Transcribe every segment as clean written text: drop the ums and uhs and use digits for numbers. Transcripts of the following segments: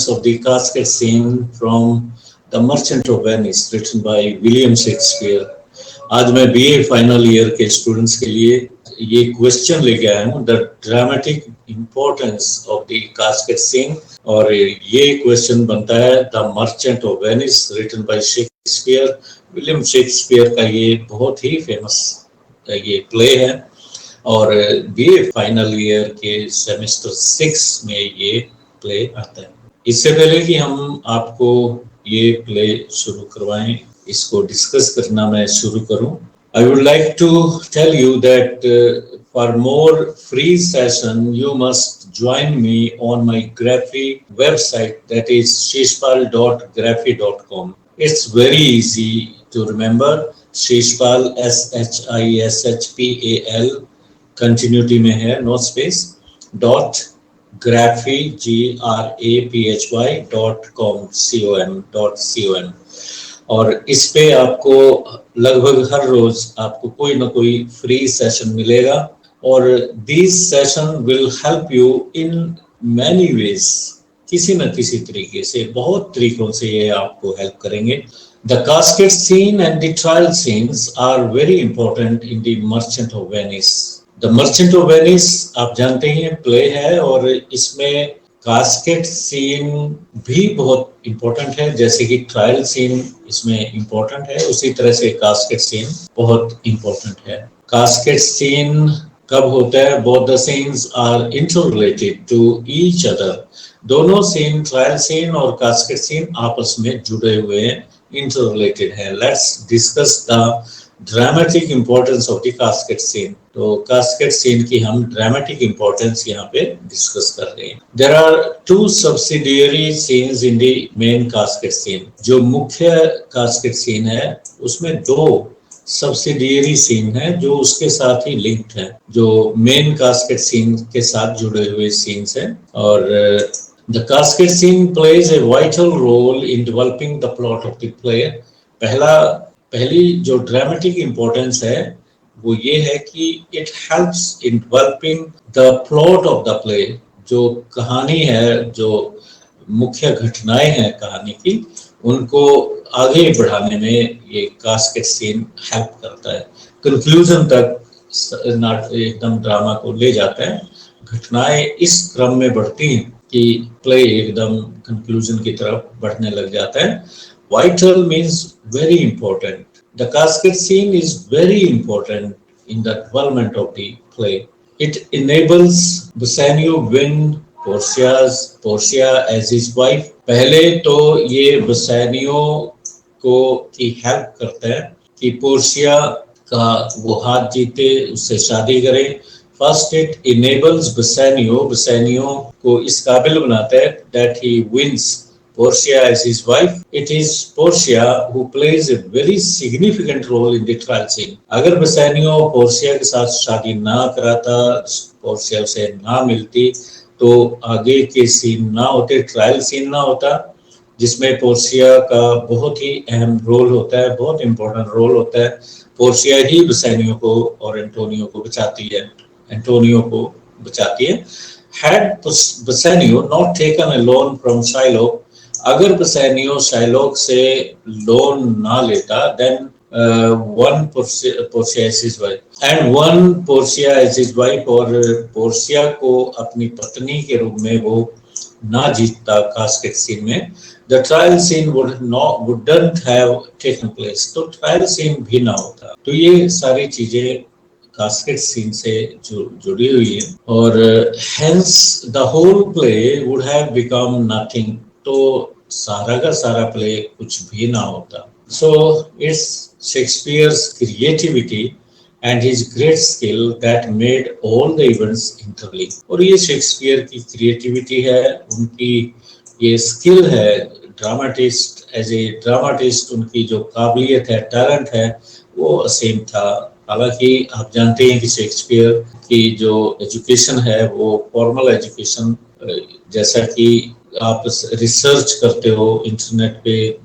of the casket scene from The Merchant of Venice, written by William Shakespeare. आज मैं BA final year के students के लिए ये क्वेश्चन लेके आया हूँ, the dramatic importance of the casket scene, और ये क्वेश्चन बनता है the Merchant of Venice written by Shakespeare. William Shakespeare का ये बहुत ही फेमस ये प्ले है और बीए फाइनल ईयर के सेमेस्टर 6 में ये प्ले आता है। इससे पहले कि हम आपको ये प्ले शुरू करवाएं, इसको डिस्कस करना मैं शुरू करूं, I would like to tell you that for more free session you must join me on my Graphy website, that is shishpal.graphy.com. It's very easy to remember. Shishpal, SHISHPAL, continuity में है, no space, .graphy graphy.com. और इस पे आपको लगभग हर रोज आपको कोई ना कोई फ्री सेशन मिलेगा और this session will help you in many ways. किसी न किसी तरीके से, बहुत तरीकों से ये आपको हेल्प करेंगे। The casket scene and the trial scenes are very important in the Merchant of Venice. The Merchant of Venice आप जानते हैं प्ले है और इसमें कास्केट सीन भी बहुत इंपॉर्टेंट है, जैसे कि ट्रायल सीन इसमें इंपॉर्टेंट है, उसी तरह से कास्केट सीन बहुत इंपॉर्टेंट है। कास्केट सीन कब होता है? Both the scenes are interrelated to each other. दोनों सीन, ट्रायल सीन और कास्केट सीन, आपस में जुड़े हुए हैं, इंटररिलेटेड है। Let's discuss the dramatic importance of the casket scene. तो कास्केट सीन की हम ड्रामेटिक इंपॉर्टेंस यहाँ पे डिस्कस कर रहे हैं। There are two subsidiary scenes in the main casket scene. जो मुख्य कास्केट सीन है उसमें दो सब्सिडियरी सीन है जो उसके साथ ही लिंक्ड है, जो मेन कास्केट सीन के साथ जुड़े हुए सीन्स हैं। और the casket scene plays a vital role in developing the plot of the play. पहली जो ड्रामेटिक इंपॉर्टेंस है वो ये है कि it helps in developing the plot of the play. जो कहानी है, जो मुख्य घटनाएं हैं कहानी की, उनको आगे बढ़ाने में ये कास्केट सीन हेल्प करता है। कंक्लूजन तक एकदम ड्रामा को ले जाता है। घटनाएं इस क्रम में बढ़ती हैं कि प्ले एकदम कंक्लूजन की तरफ बढ़ने लग जाता है। Vital means very important. The casket scene is very important in the development of the play. It enables Bassanio win Portia as his wife. पहले तो ये बसानियो को की हेल्प करता है कि पोर्शिया का वो हाथ जीते, उससे शादी करे। First it enables Bassanio को इस काबिल बनाता है that he wins Portia as his wife. It is Portia who plays a very significant role in the trial scene. अगर बसानियो पोर्शिया के साथ शादी ना कराता, पोर्शिया उसे ना मिलती, तो आगे के सीन ना होते, ट्रायल सीन ना होता, जिसमें पोर्शिया का बहुत ही अहम रोल होता है, बहुत इंपॉर्टेंट रोल होता है। पोर्शिया ही बसानियो को और एंटोनियो को बचाती है। Had Bassanio not taken a loan from Shylock, अगर बसानियो शाइलॉक से लोन ना लेता, then one Portia as his wife and one Portia as his wife, और पोर्शिया को अपनी पत्नी के रूप में वो ना जीतता कास्केट सीन में, the trial scene wouldn't have taken place, तो ट्रायल सीन भी ना होता। तो ये सारी चीजें कास्केट सीन से जुड़ी हुई है और hence the whole play would have become nothing, तो सारा का सारा प्ले कुछ भी ना होता। So it's Shakespeare's creativity and his great skill that made all the events interlink. और ये शेक्सपियर की क्रिएटिविटी है, उनकी ये स्किल है, ड्रामाटिस्ट एज ए ड्रामाटिस्ट उनकी जो काबिलियत है, टैलेंट है, वो असीम था। हालांकि आप जानते हैं कि शेक्सपियर की जो एजुकेशन है वो फॉर्मल एजुकेशन, जैसा कि आप रिसर्च करते हो, इंटरनेट पे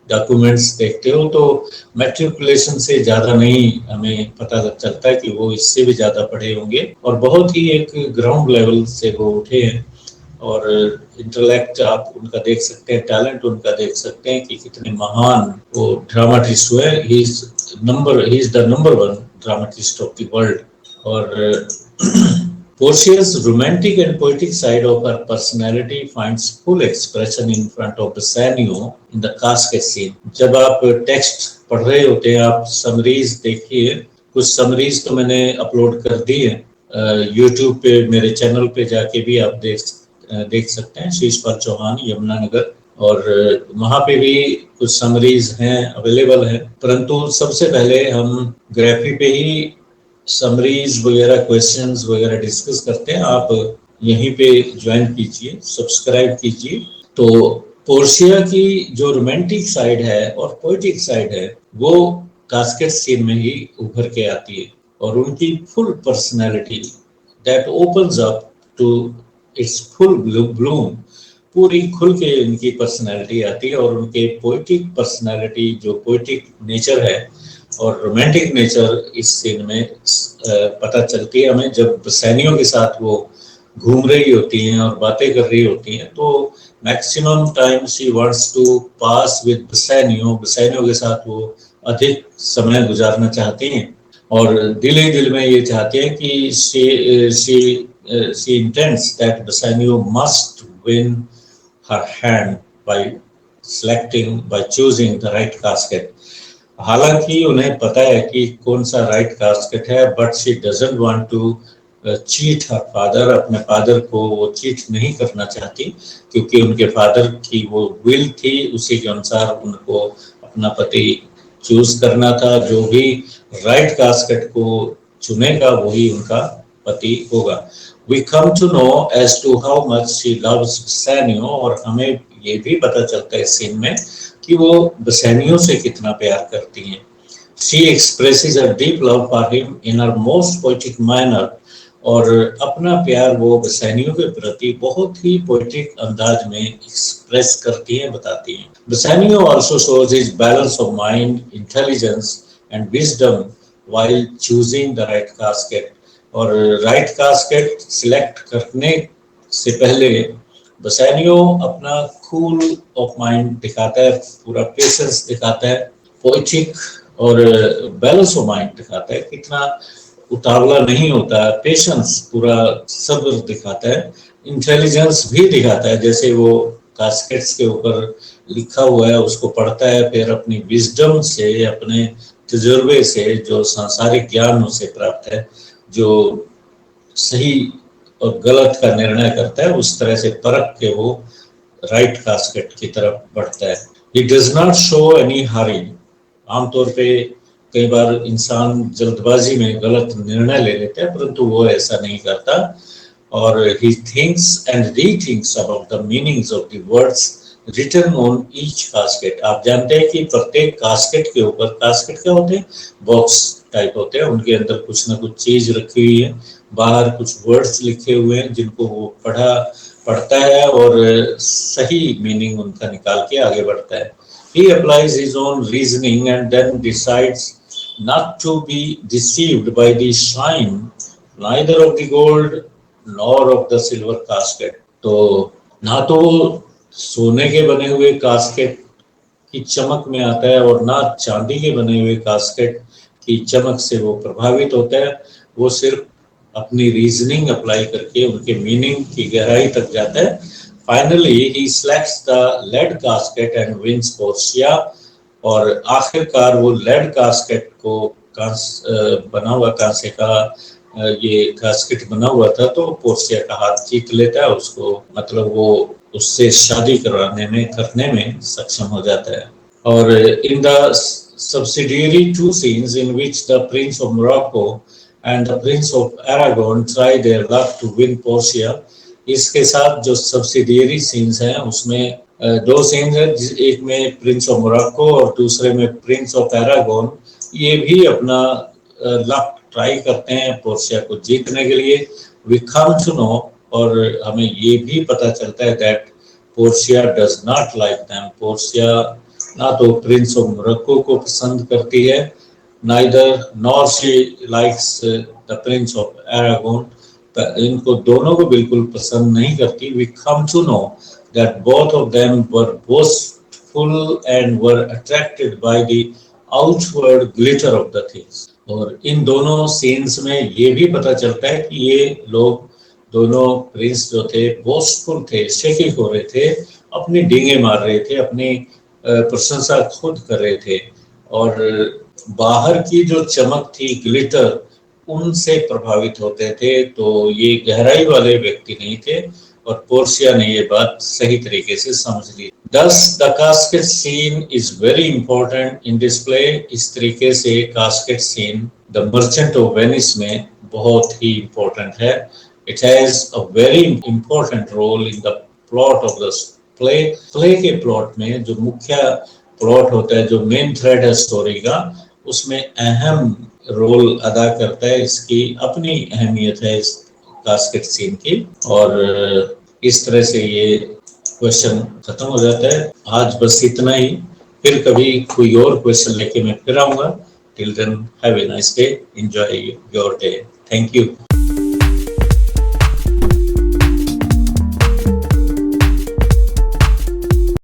डॉक्यूमेंट्स देखते हो, तो मैट्रिकुलेशन से ज़्यादा नहीं हमें पता चलता है कि वो इससे भी ज़्यादा पढ़े होंगे और बहुत ही एक ग्राउंड लेवल से वो उठे हैं। और इंटेलेक्ट आप उनका देख सकते हैं, टैलेंट उनका देख सकते हैं कि कितने महान वो ड्रामाटिस्ट हुए। He is the number one dramatist of the world. और Portia's romantic and poetic side of her personality finds full expression in front of Bassanio in the casket scene. जब आप टेक्स्ट पढ़ रहे होते हैं, आप समरीज देखिए, कुछ समरीज तो मैंने अपलोड कर दी है यूट्यूब पे, मेरे चैनल पे जाके भी आप देख सकते हैं, शीशपाल चौहान यमुनानगर, और वहाँ पे भी कुछ समरीज हैं, अवेलेबल हैं। परंतु सबसे पहले हम ग्राफी पे ही समरीज वगैरह, क्वेश्चंस वगैरह डिस्कस करते हैं। आप यहीं पे ज्वाइन कीजिए, सब्सक्राइब कीजिए। तो पोर्शिया की जो रोमांटिक साइड है और पोएटिक साइड है वो कास्केट सीन में ही उभर के आती है, और उनकी full personality that opens up to its full bloom, पूरी खुल के इनकी पर्सनैलिटी आती है। और उनके पोएटिक पर्सनैलिटी, जो पोएटिक नेचर है और रोमांटिक नेचर इस सीन में पता चलती है हमें। जब बसैनियों के साथ वो घूम रही होती हैं और बातें कर रही होती हैं, तो maximum time she wants to pass with Bassanio, Bassanio के साथ वो अधिक समय गुजारना चाहती हैं, और दिल ही दिल में ये चाहती हैं कि she intends that Bassanio must win her hand by choosing the right casket. हालांकि उन्हें पता है कि कौन सा राइट कास्केट है, but she doesn't want to cheat her father. अपने फादर को वो चीट नहीं करना चाहती, क्योंकि उनके फादर की वो विल थी, उसी के अनुसार उनको अपना पति चूज करना था। जो भी राइट कास्केट को चुनेगा वही उनका पति होगा। We come to know as to how much she loves Bassanio, और हमें ये भी पता चलता है इस सीन में कि वो बसैनियों से कितना प्यार करती हैं। She expresses a deep love for him in her most poetic manner, और अपना प्यार वो बसैनियों के प्रति बहुत ही पोएटिक अंदाज में एक्सप्रेस करती हैं, बताती हैं। बसैनियो also shows his balance of mind, intelligence and wisdom while choosing the right casket, और राइट कास्केट सिलेक्ट करने से पहले बसैनियो अपना कूल ऑफ माइंड दिखाता है, पूरा पेशेंस दिखाता है, पोएटिक और बैलेंस ऑफ माइंड दिखाता है, कितना उतावला नहीं होता है, पेशेंस, पूरा सब्र दिखाता है, इंटेलिजेंस भी दिखाता है। जैसे वो कास्केट्स के ऊपर लिखा हुआ है उसको पढ़ता है, फिर अपनी विजडम से, अपने तजुर्बे से, जो सांसारिक ज्ञान उसे प्राप्त है, जो सही और गलत का निर्णय करता है, उस तरह से परख के वो राइट कास्केट की तरफ बढ़ता है। He does not show any hurry. आमतौर पे कई बार इंसान जल्दबाजी में गलत निर्णय ले लेता है, परंतु वो ऐसा नहीं करता। और he thinks and rethinks about the meanings of the words written on each casket. आप जानते हैं कि प्रत्येक कास्केट के ऊपर, कास्केट क्या होते हैं, बॉक्स टाइप होते हैं, उनके अंदर कुछ ना कुछ चीज रखी हुई है, बाहर कुछ वर्ड्स लिखे हुए हैं जिनको वो पढ़ता है और सही मीनिंग उनका निकाल के आगे बढ़ता है। He applies his own reasoning and then decides not to be deceived by the shine neither of the gold nor of the silver casket. तो ना तो सोने के बने हुए कास्केट की चमक में आता है और ना चांदी के बने हुए कास्केट की चमक से वो प्रभावित होता है, वो सिर्फ अपनी रीजनिंग अप्लाई करके उनके मीनिंग की गहराई तक जाता है। Finally he selects the lead casket and wins Portia, और आखिरकार वो लेड कास्केट को बना हुआ कांसे का ये कास्केट बना हुआ था, तो पोर्शिया का हाथ जीत लेता है उसको, मतलब वो उससे शादी करने में सक्षम हो जाता है। और in the subsidiary two scenes in which the Prince of Morocco and the Prince of Aragon try their luck to win Portia, इसके साथ जो सब्सिडियरी सीन्स हैं उसमें दो सीन्स हैं, एक में प्रिंस ऑफ मोरक्को और दूसरे में प्रिंस ऑफ एरागोन, ये भी अपना लक ट्राई करते हैं पोर्शिया को जीतने के लिए। वी कम टू नो, और हमें ये भी पता चलता है that Portia does not like them. Portia ना तो प्रिंस ऑफ मोरक्को को पसंद करती है, neither nor she likes the prince of Aragon, इनको दोनों को बिल्कुल पसंद नहीं करती. We come to know that both of them were boastful and were attracted by the outward glitter of the things. और इन दोनों सीन्स में ये भी पता चलता है कि ये लोग दोनों प्रिंस जो थे बोस्टफुल थे, शेखी हो रहे थे, अपनी डींगे मार रहे थे, अपनी प्रशंसा खुद कर रहे थे और बाहर की जो चमक थी, ग्लिटर, उनसे प्रभावित होते थे. तो ये गहराई वाले व्यक्ति नहीं थे और पोर्शिया ने ये बात सही तरीके से समझ ली. Thus the casket scene is very important in this play. इस तरीके से casket scene The Merchant of Venice में बहुत ही important है. It has a very important role in the plot of the play. Play के plot में जो मुख्य प्लॉट होता है, जो मेन थ्रेड है स्टोरी का, उसमें अहम रोल अदा करता है. इसकी अपनी अहमियत है इस कास्केट सीन की. और इस तरह से ये क्वेश्चन खत्म हो जाता है. आज बस इतना ही. फिर कभी कोई और क्वेश्चन लेके मैं फिर आऊंगा. Till then have a nice day, enjoy your day. Thank you.